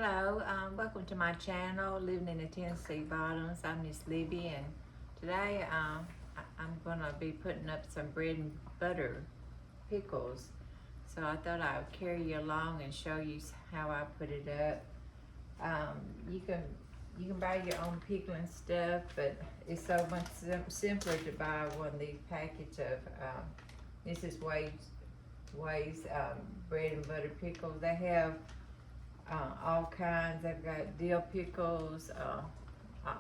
Hello, welcome to my channel, Living in the Tennessee Bottoms. I'm Miss Libby, and today I'm going to be putting up some bread and butter pickles. So I thought I would carry you along and show you how I put it up. You can buy your own pickling stuff, but it's so much simpler to buy one of these packets of this is Wade's bread and butter pickles. They have all kinds. They've got dill pickles,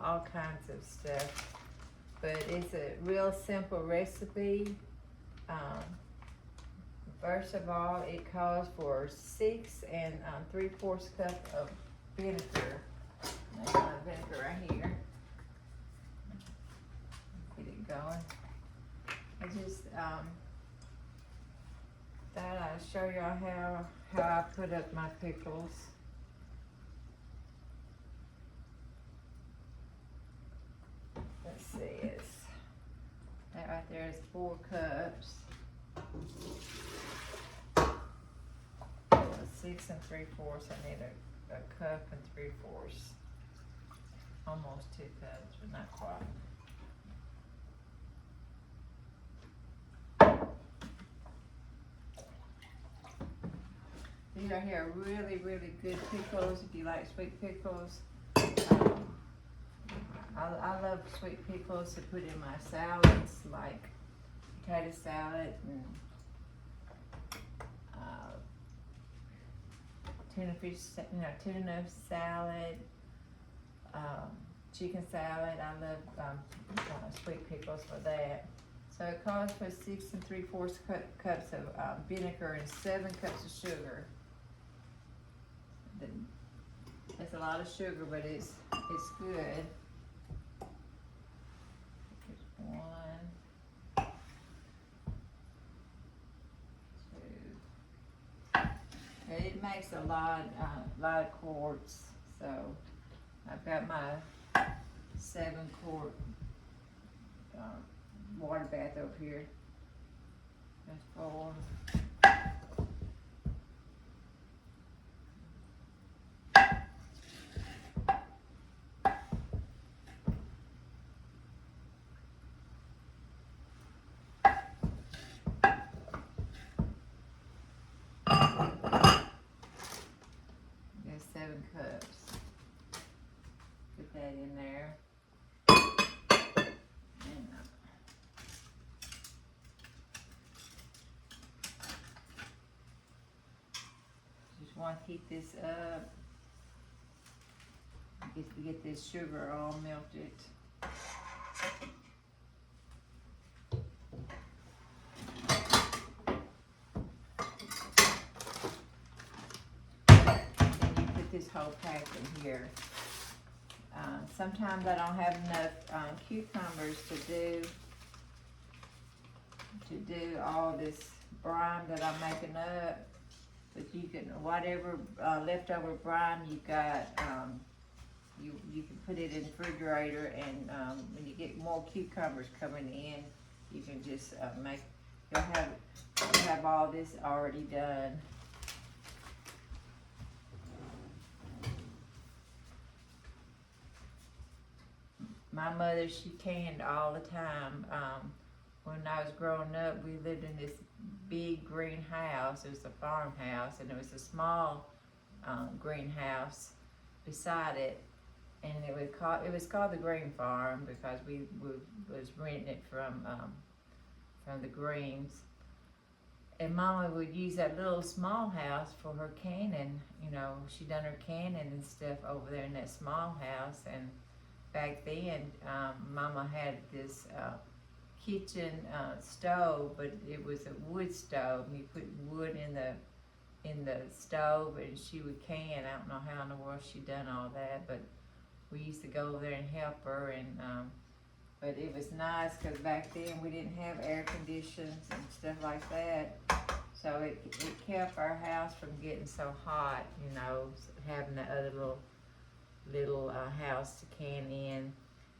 all kinds of stuff. But it's a real simple recipe. First of all, it calls for 6 3/4 cup of vinegar. There's my vinegar right here. Get it going. I just thought I'd show y'all how I put up my pickles. Let's see, that right there is 4 cups. 6 3/4. I need a cup and 3/4. Almost 2 cups, but not quite. These are here really, really good pickles if you like sweet pickles. I love sweet pickles to put in my salads, like potato salad and tuna salad, chicken salad. I love sweet pickles for that. So it calls for 6 3/4 cups of vinegar and 7 cups of sugar. It's a lot of sugar, but it's good. Here's 1, 2. It makes a lot of quarts. So I've got my 7-quart water bath over here. That's 4. There's 7 cups. Put that in there. Want to heat this up. Get this sugar all melted. And you put this whole pack in here. Sometimes I don't have enough cucumbers to do all this brine that I'm making up. But you can, whatever leftover brine you got, you can put it in the refrigerator, and when you get more cucumbers coming in, you can just you'll have all this already done. My mother, she canned all the time. When I was growing up, we lived in this big greenhouse. It was a farmhouse, and there was a small greenhouse beside it, and it was called the Green Farm because we was renting it from the Greens. And Mama would use that little small house for her canning. You know, she done her canning and stuff over there in that small house. And back then, Mama had this kitchen stove, but it was a wood stove. You put wood in the stove, and she would can. I don't know how in the world she done all that, but we used to go over there and help her. And but it was nice because back then we didn't have air conditions and stuff like that, so it kept our house from getting so hot. You know, having the other little house to can in.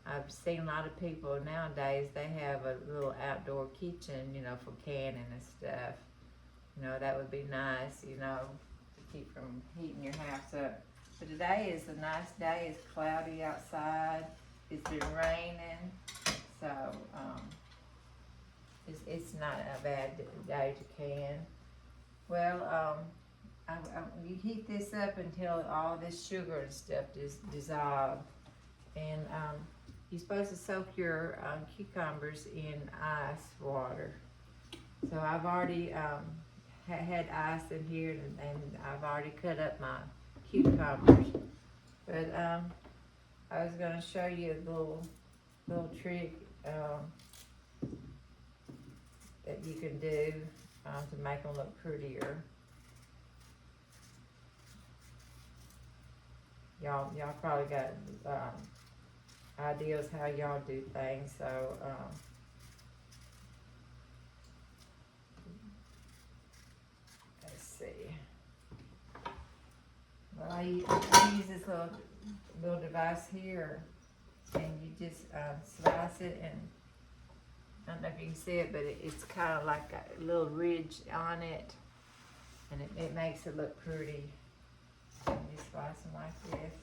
I've seen a lot of people nowadays, they have a little outdoor kitchen, you know, for canning and stuff. You know, that would be nice, you know, to keep from heating your house up. But today is a nice day. It's cloudy outside. It's been raining, so it's not a bad day to can. Well, you heat this up until all this sugar and stuff is dissolved, and you're supposed to soak your cucumbers in ice water. So I've already had ice in here, and I've already cut up my cucumbers. But I was going to show you a little trick that you can do to make them look prettier. Y'all probably got ideas how y'all do things, so let's see. Well, I use this little device here, and you just slice it, and I don't know if you can see it, but it's kind of like a little ridge on it, and it makes it look pretty. And you slice them like this.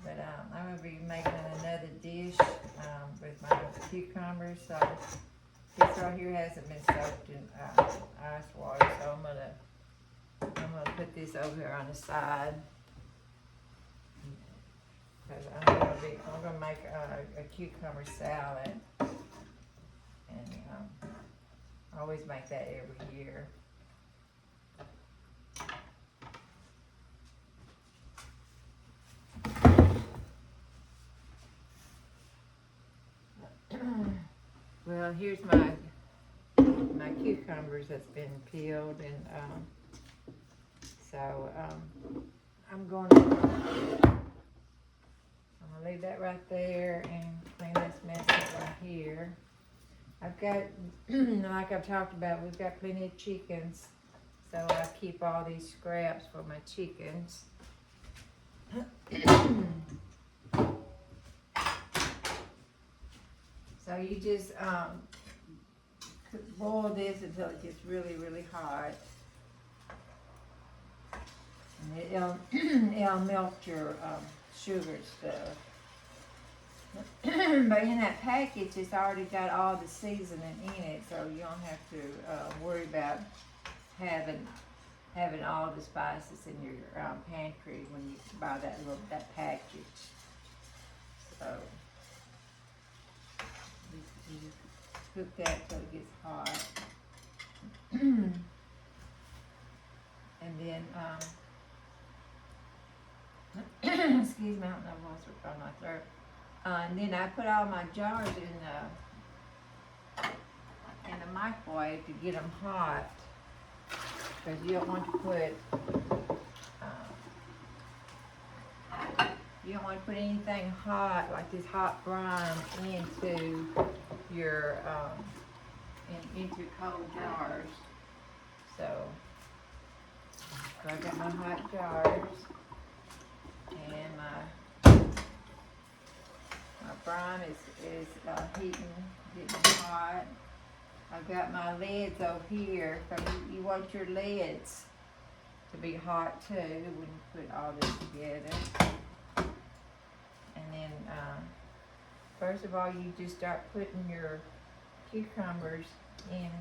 But I'm going to be making another dish with my cucumbers. So this right here hasn't been soaked in ice water, so I'm gonna put this over here on the side. Because I'm gonna make a cucumber salad. And I always make that every year. Well, here's my cucumbers that's been peeled, and so I'm gonna leave that right there and clean this mess up right here. I've got, like I've talked about, we've got plenty of chickens, so I keep all these scraps for my chickens. So you just boil this until it gets really, really hot. And it'll melt your sugar and stuff. But in that package, it's already got all the seasoning in it, so you don't have to worry about having all the spices in your pantry when you buy that package. So you just cook that till it gets hot, and then excuse me, I don't know what's on my throat. And then I put all my jars in the microwave to get them hot, because you don't want to put anything hot like this hot brine into your into cold jars. So I got my hot jars, and my brine is heating, getting hot. I've got my lids over here. You want your lids to be hot too when you put all this together. And then first of all, you just start putting your cucumbers in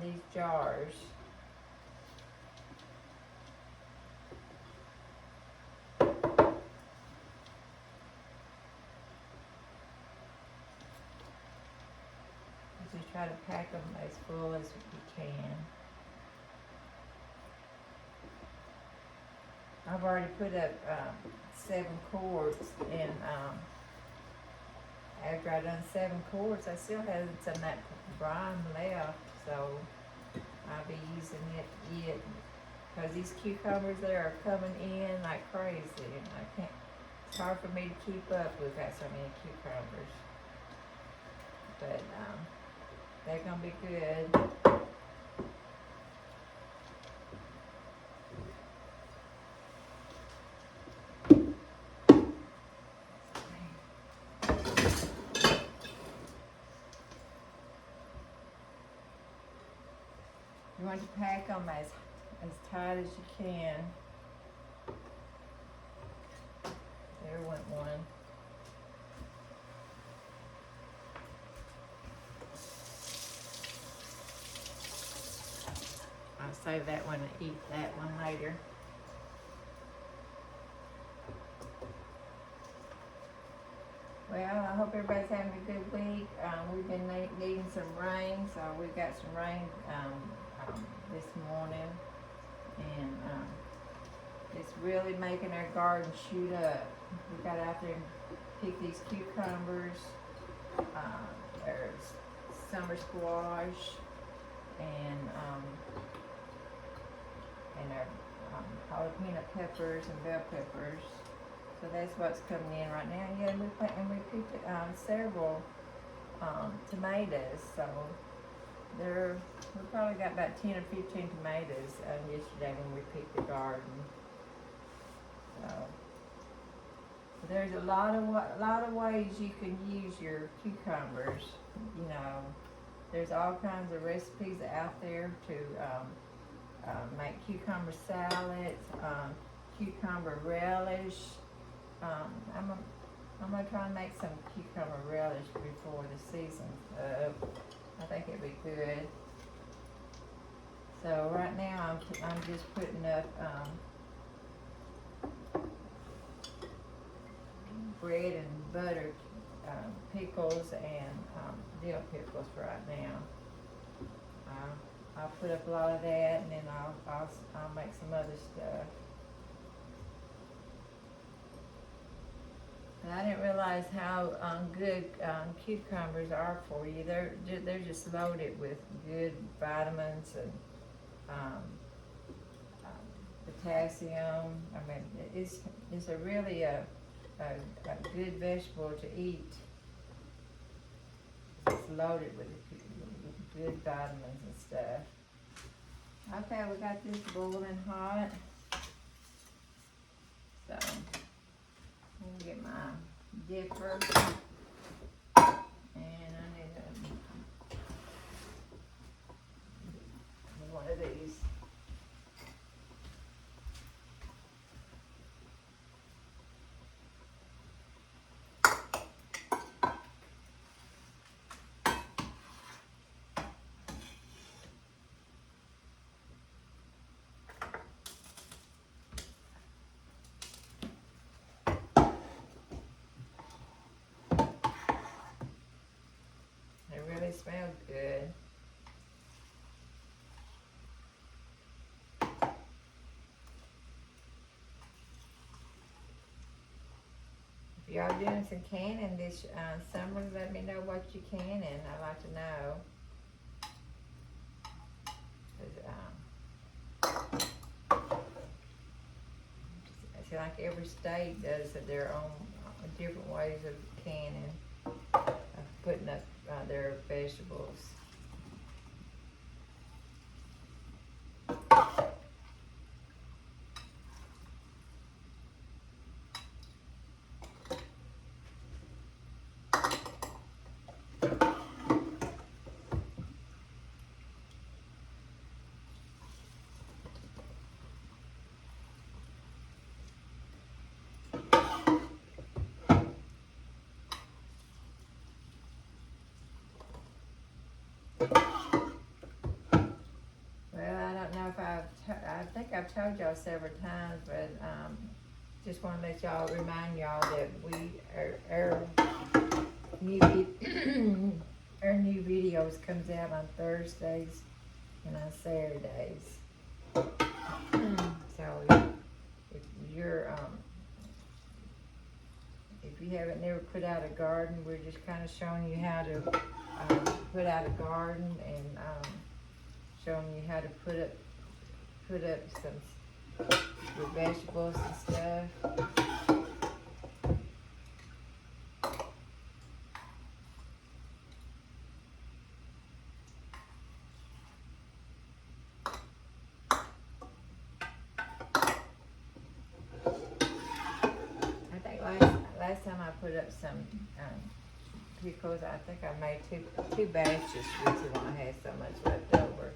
these jars. Just try to pack them as full as you can. I've already put up 7 quarts, and after I done 7 quarts, I still have some of that brine left, so I'll be using it yet, because these cucumbers there are coming in like crazy, and I can't. It's hard for me to keep up. We've got so many cucumbers, but they're gonna be good. want to pack them as tight as you can. There went one. I'll save that one and eat that one later. Well, I hope everybody's having a good week. We've been needing some rain, so we got some rain this morning, and it's really making our garden shoot up. We got out there and picked these cucumbers. There's summer squash, and our jalapeno peppers and bell peppers. So that's what's coming in right now. Yeah, we picked several tomatoes. So we probably got about 10 or 15 tomatoes yesterday when we picked the garden. So there's a lot of ways you can use your cucumbers. You know, there's all kinds of recipes out there to make cucumber salads, cucumber relish. I'm gonna try and make some cucumber relish before the season's up. I think it'd be good. So right now I'm just putting up bread and butter pickles and dill pickles for right now. I'll put up a lot of that, and then I'll make some other stuff. And I didn't realize how good cucumbers are for you. They're just loaded with good vitamins and potassium. I mean, it's a really a good vegetable to eat. It's loaded with good vitamins and stuff. Okay, we got this boiling hot. So I'm gonna get my dipper, and I need one of these. Smells good. If y'all doing some canning this summer, let me know what you canning. I'd like to know. I feel like every state does their own different ways of canning, of putting up their vegetables. I think I've told y'all several times, but just want to let y'all remind y'all that our new videos comes out on Thursdays and on Saturdays. So if you haven't never put out a garden, we're just kind of showing you how to put out a garden, and showing you how to put up some your vegetables and stuff. I think last time I put up some pickles, I think I made two batches with it when I had so much left over.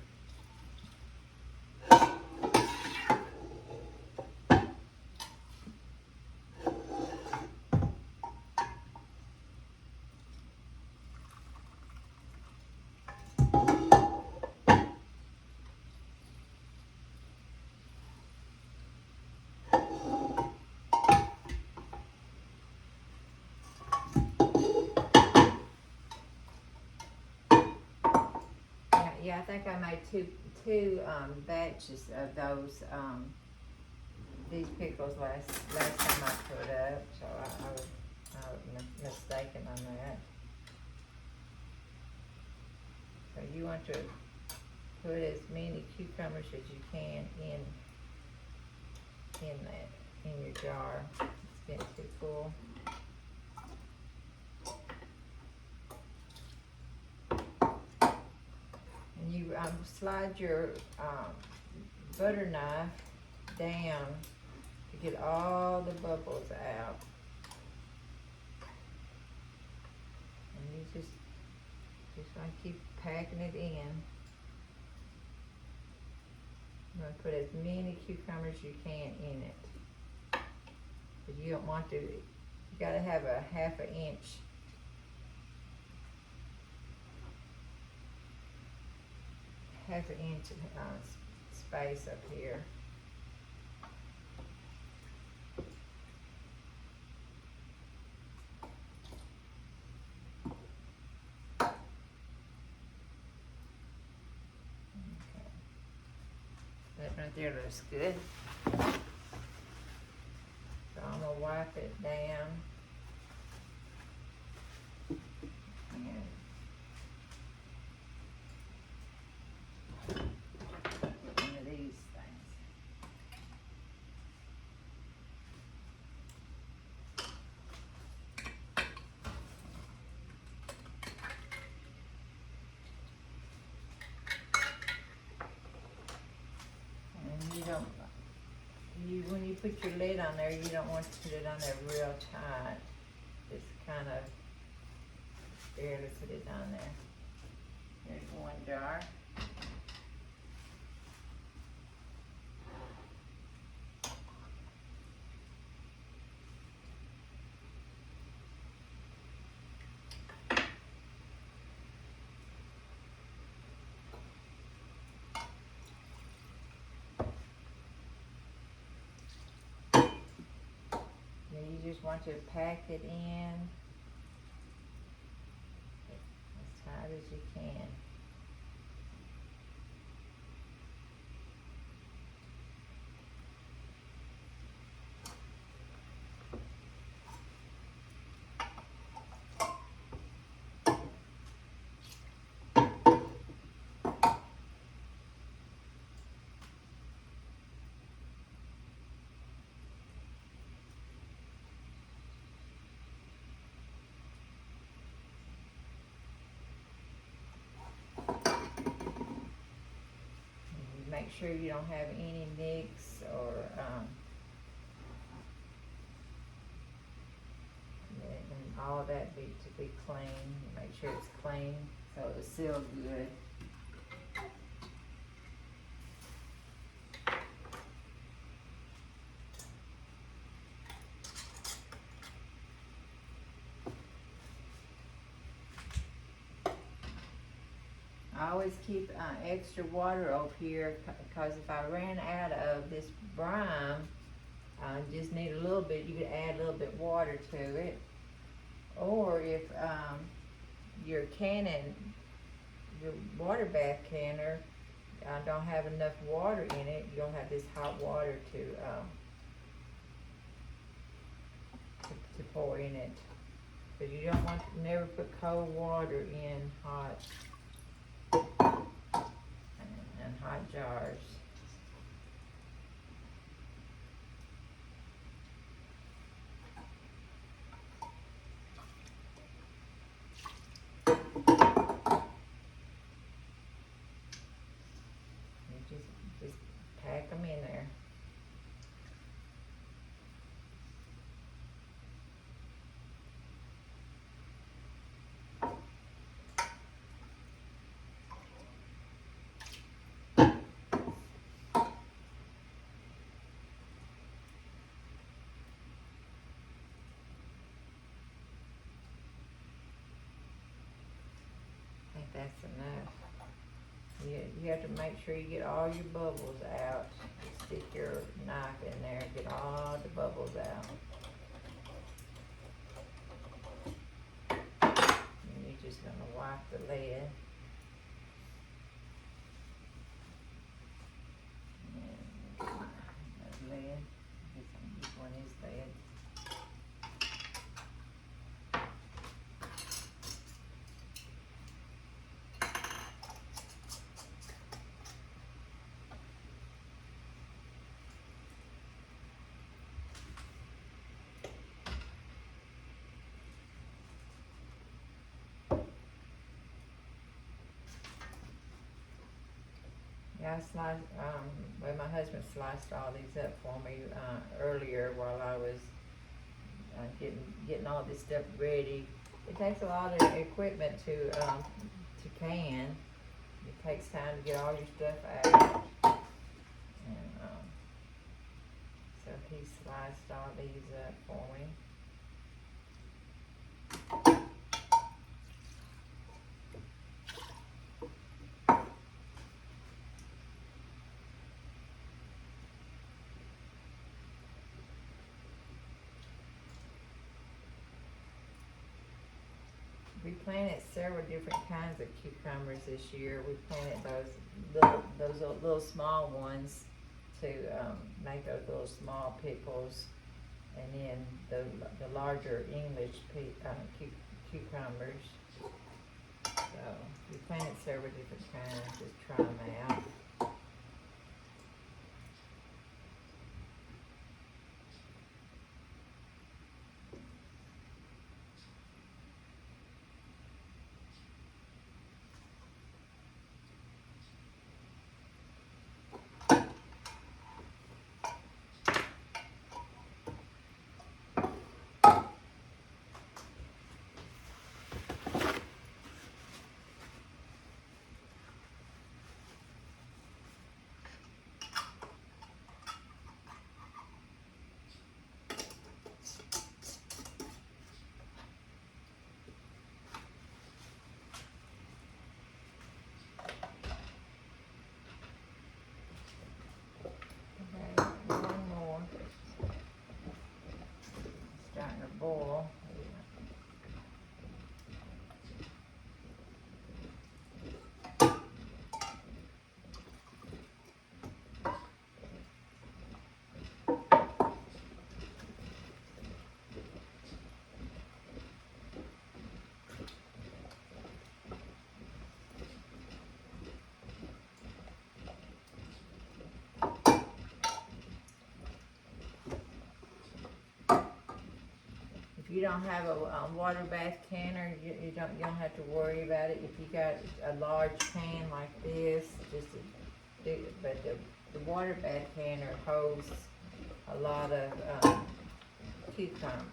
Yeah, I think I made two batches of these pickles last time I put up, so I was mistaken on that. So you want to put as many cucumbers as you can in your jar. It's getting too full. And you slide your butter knife down to get all the bubbles out. And you just want to keep packing it in. I'm going to put as many cucumbers as you can in it. But you don't want to, you got to have a half an inch space up here. That right there looks good. So I'm gonna wipe it down. And one of these things. And when you put your lid on there, you don't want to put it on there real tight. Just kind of barely put it on there. Here's one jar. You just want to pack it in as tight as you can. Make sure you don't have any nicks or and all that to be clean. Make sure it's clean so it's sealed good. I always keep extra water over here because if I ran out of this brine, I just need a little bit, you could add a little bit water to it. Or if your water bath canner don't have enough water in it, you'll have this hot water to pour in it. But you don't want to never put cold water in hot jars. You just pack them in there. That's enough. You have to make sure you get all your bubbles out. Stick your knife in there, get all the bubbles out. And you're just gonna wipe the lid. I sliced, well, my husband sliced all these up for me, earlier while I was, getting all this stuff ready. It takes a lot of equipment to can. It takes time to get all your stuff out. And, so he sliced all these up for me. We planted several different kinds of cucumbers this year. We planted those little small ones to make those little small pickles, and then the larger English cucumbers. So we planted several different kinds, just try them out. Boil. If you don't have a water bath canner, you don't have to worry about it. If you got a large can like this, but the water bath canner holds a lot of cucumber,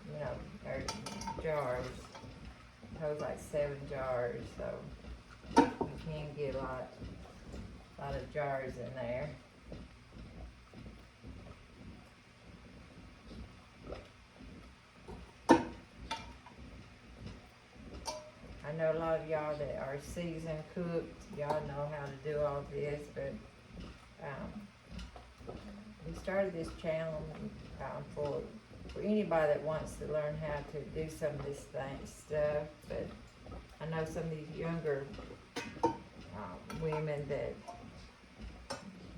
or jars. It holds like 7 jars, so you can get a lot of jars in there. I know a lot of y'all that are seasoned cooks, y'all know how to do all this, but we started this channel for anybody that wants to learn how to do some of this stuff. But I know some of these younger women that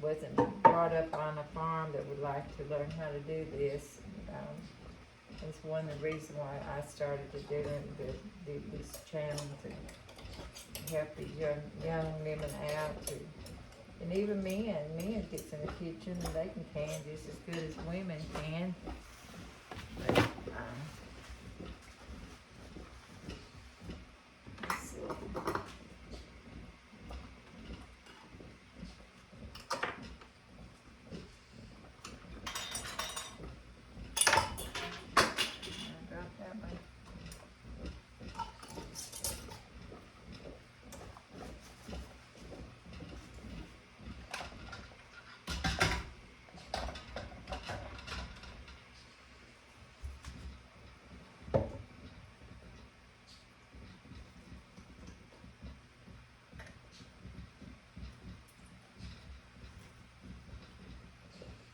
wasn't brought up on a farm that would like to learn how to do this. That's one of the reasons why I started to do this channel, to help these young women out, and even men gets in the kitchen and they can just as good as women can. But, let's see.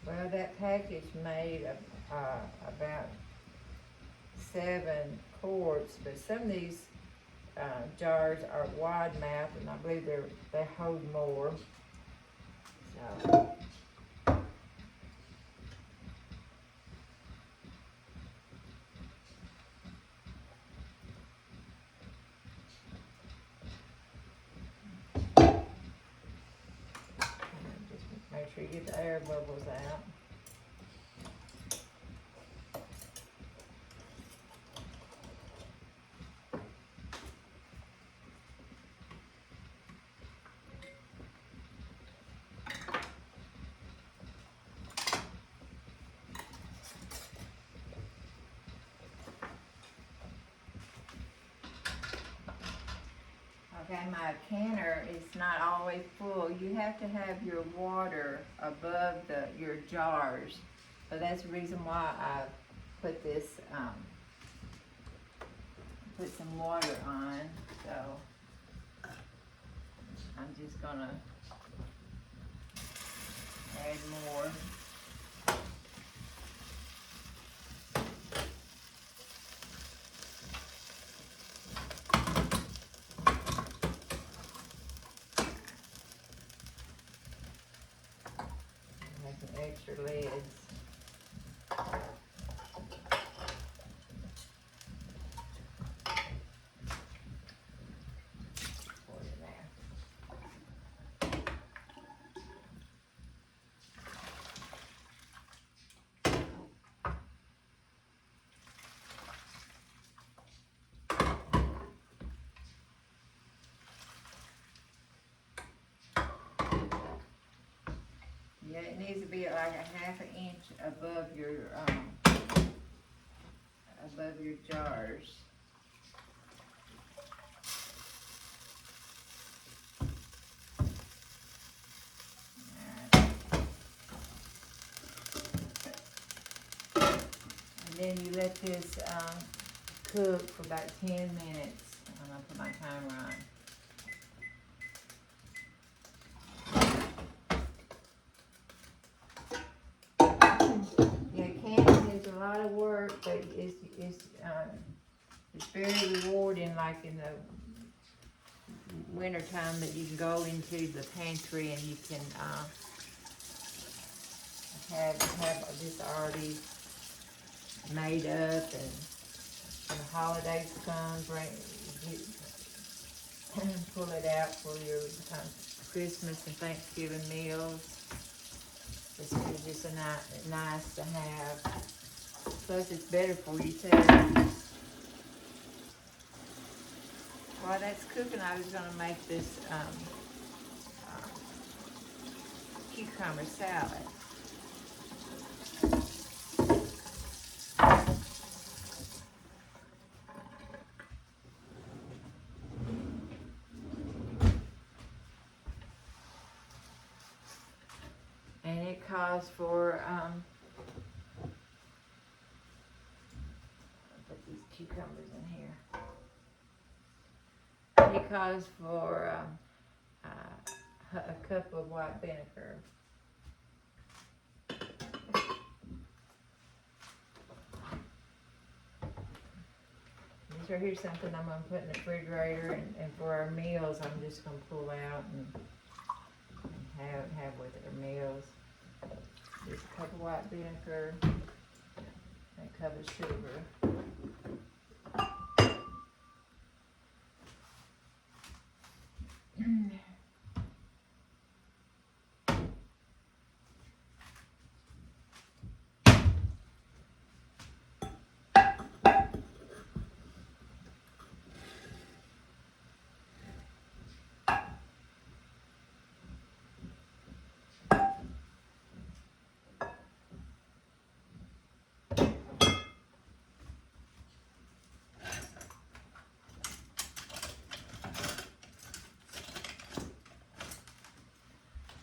Well, that package made about 7 quarts, but some of these jars are wide mouth, and I believe they hold more. So. Make sure you get the air bubbles out. Okay, my canner is not always full. You have to have your water above your jars. So that's the reason why I put this, put some water on. So I'm just gonna add more. Make some extra lids. Pour it in there. Yeah, it needs to be like a half an inch above your jars. And then you let this cook for about 10 minutes. I'm gonna put my timer on. Yeah, canning is a lot of work, but it's very rewarding. Like in the winter time, that you can go into the pantry and you can have this already made up, and when the holidays come, pull it out for your Christmas and Thanksgiving meals. It's just nice to have. Plus, it's better for you too. While that's cooking, I was going to make this cucumber salad. And it calls for, put these cucumbers in here. It calls for a cup of white vinegar. This right here's something I'm going to put in the refrigerator, and for our meals, I'm just going to pull out and have with our meals. Just a cup of white vinegar and a cup of sugar.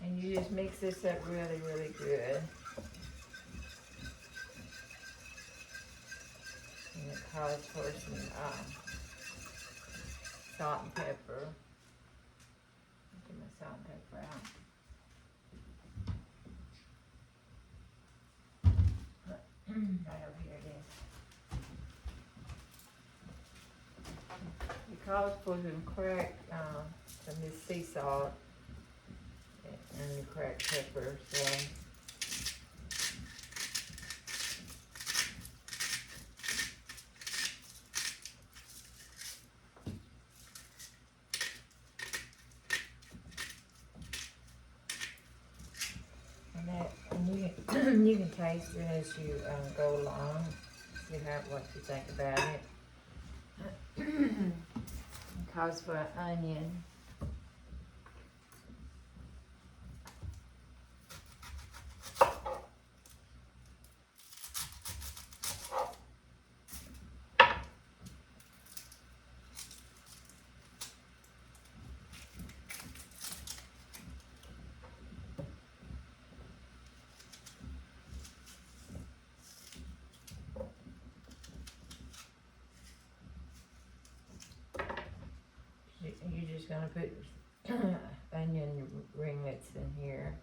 And you just mix this up really, really good. And it calls for some salt and pepper. Get my salt and pepper out. Right over here it is. It calls for some cracked, some of this sea salt and the cracked pepper. So and you can taste it as you go along. See what you think about it. It calls for an onion. just gonna put onion ringlets in here.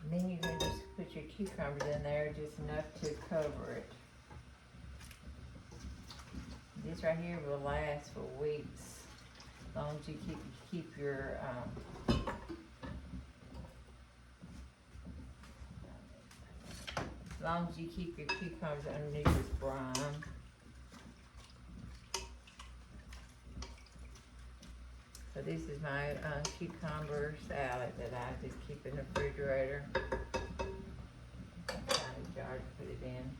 And then you're gonna just put your cucumbers in there, just enough to cover it. This right here will last for weeks, as long as you keep your as long as you keep your cucumbers underneath this brine. So this is my cucumber salad that I just keep in the refrigerator. Tiny jar to put it in.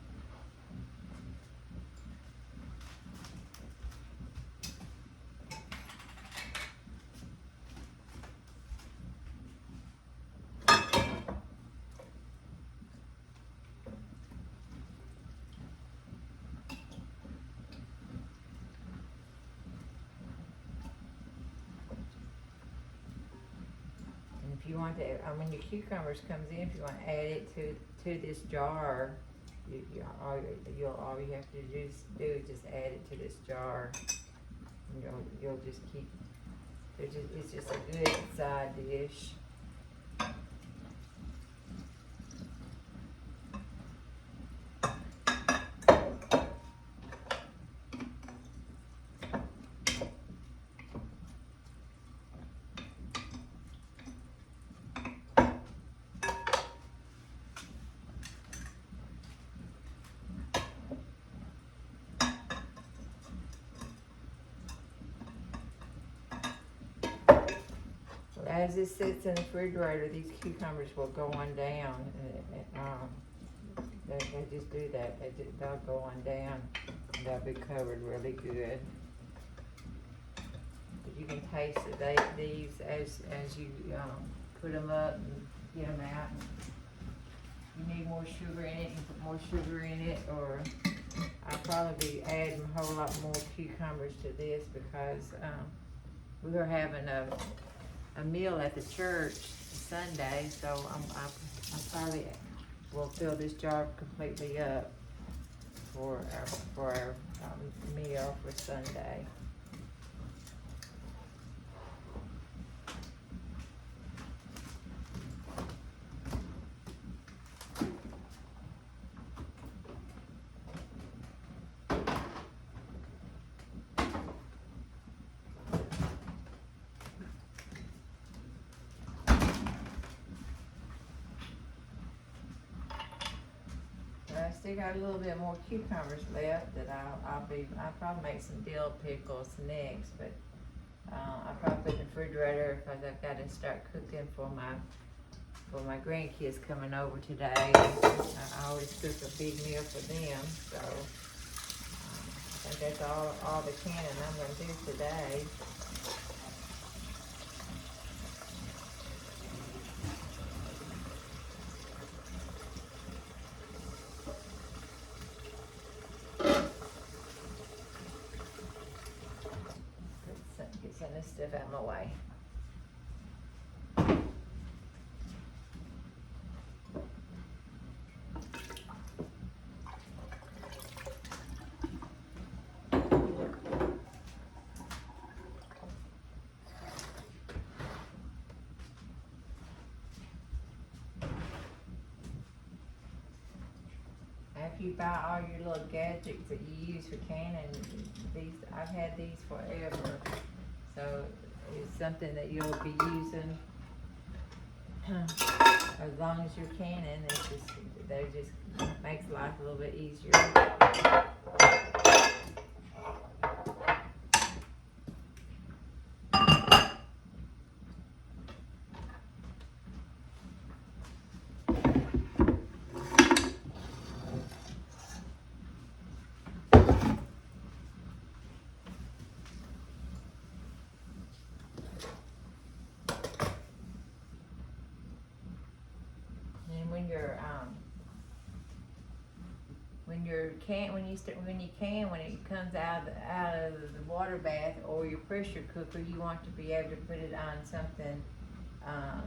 If you want to, when your cucumbers comes in, if you want to add it to this jar, all you have to do is just add it to this jar. And you'll just keep. It's just a good side dish. As this sits in the refrigerator, these cucumbers will go on down. They just do that. They'll go on down. And they'll be covered really good. But you can taste these as you put them up and get them out. And you need more sugar in it, you can put more sugar in it, or I'll probably be adding a whole lot more cucumbers to this because we were having a meal at the church Sunday, so I probably will fill this jar completely up for our meal for Sunday. I still got a little bit more cucumbers left that I'll probably make some dill pickles next, but I'll probably put in the refrigerator because I've got to start cooking for my grandkids coming over today. I always cook a big meal for them, so I think that's all the canning I'm going to do today. Get some of this stuff out of my way. After you buy all your little gadgets that you use for canning, I've had these forever. So it's something that you'll be using as long as you're canning. They just makes life a little bit easier. your can, when it comes out of the water bath or your pressure cooker, you want to be able to put it on something, a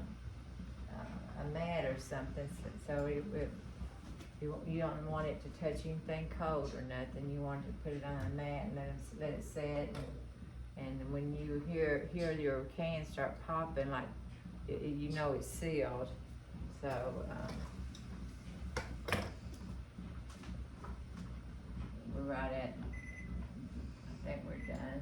mat or something, so you don't want it to touch anything cold or nothing. You want to put it on a mat and let it set. And when you hear your can start popping, like you know it's sealed. So we're right at, I think we're done.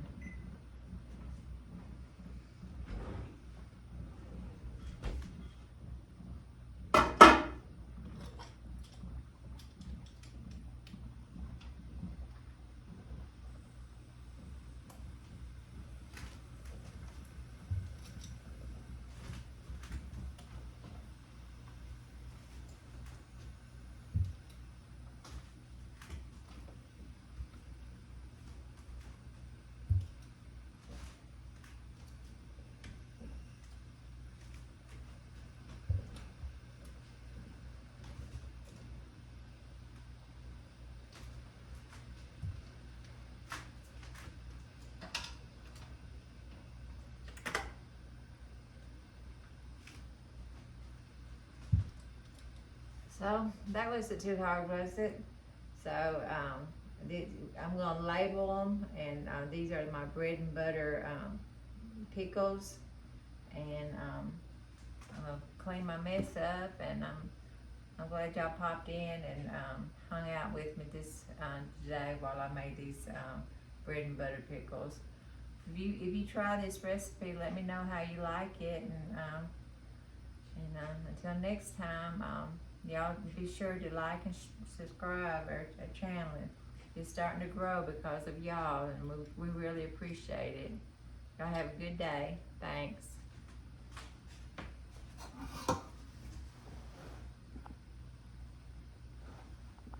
So that wasn't too hard, was it? So I'm gonna label them, and these are my bread and butter pickles, and I'm gonna clean my mess up. And I'm glad y'all popped in and hung out with me this today while I made these bread and butter pickles. If you try this recipe, let me know how you like it, and until next time, y'all be sure to like and subscribe our channel. It's starting to grow because of y'all, and we really appreciate it. Y'all have a good day. Thanks.